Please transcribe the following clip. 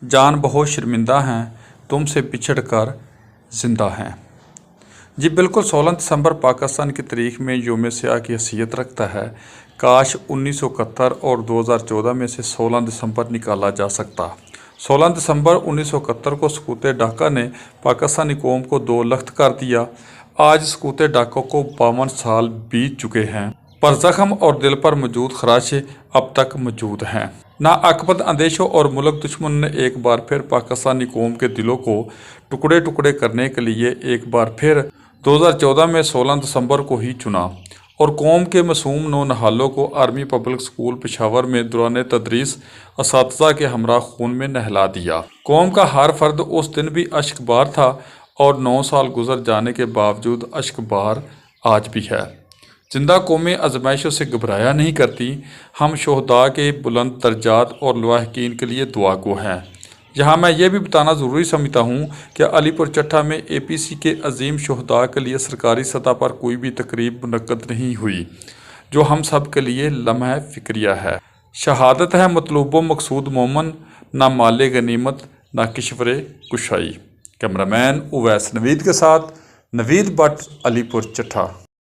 जान बहुत शर्मिंदा हैं, तुमसे बिछड़ कर जिंदा हैं। जी बिल्कुल, 16 दिसंबर पाकिस्तान की तारीख में यौम सियाह की हैसियत रखता है। काश 1971 और 2014 में से 16 दिसंबर निकाला जा सकता। 16 दिसंबर 1971 को सकूत ढाका ने पाकिस्तानी कौम को दो लख्त कर दिया। आज सकूत ढाका को 52 साल बीत चुके हैं, पर ज़ख्म और दिल पर मौजूद खराशें अब तक मौजूद हैं। नाअक्बत अंदेशों और मुल्क दुश्मन ने एक बार फिर पाकिस्तानी कौम के दिलों को टुकड़े टुकड़े करने के लिए एक बार फिर 2014 में 16 दिसंबर को ही चुना और कौम के मासूम नौनहालों को आर्मी पब्लिक स्कूल पेशावर में दौरान तदरीस असातिज़ा के हमरा खून में नहला दिया। कौम का हर फर्द उस दिन भी अश्कबार था और 9 साल गुजर जाने के बावजूद अश्कबार आज भी है। जिंदा कौमें आजमाइशों से घबराया नहीं करती। हम शोहदा के बुलंद दर्जात और लवाहकीन के लिए दुआ गो हैं। यहाँ मैं ये भी बताना ज़रूरी समझता हूँ कि अलीपुर चट्ठा में APC के अजीम शोहदा के लिए सरकारी सतह पर कोई भी तकरीब मुनक्कद नहीं हुई, जो हम सब के लिए लम्हा फ़िक्रिया है। शहादत है मतलूबो मकसूद मोमन, ना माले गनीमत ना किश्वरे कुशाई। कैमरामैन उवैस नवीद के साथ नवीद भट्ट, अलीपुर चट्ठा।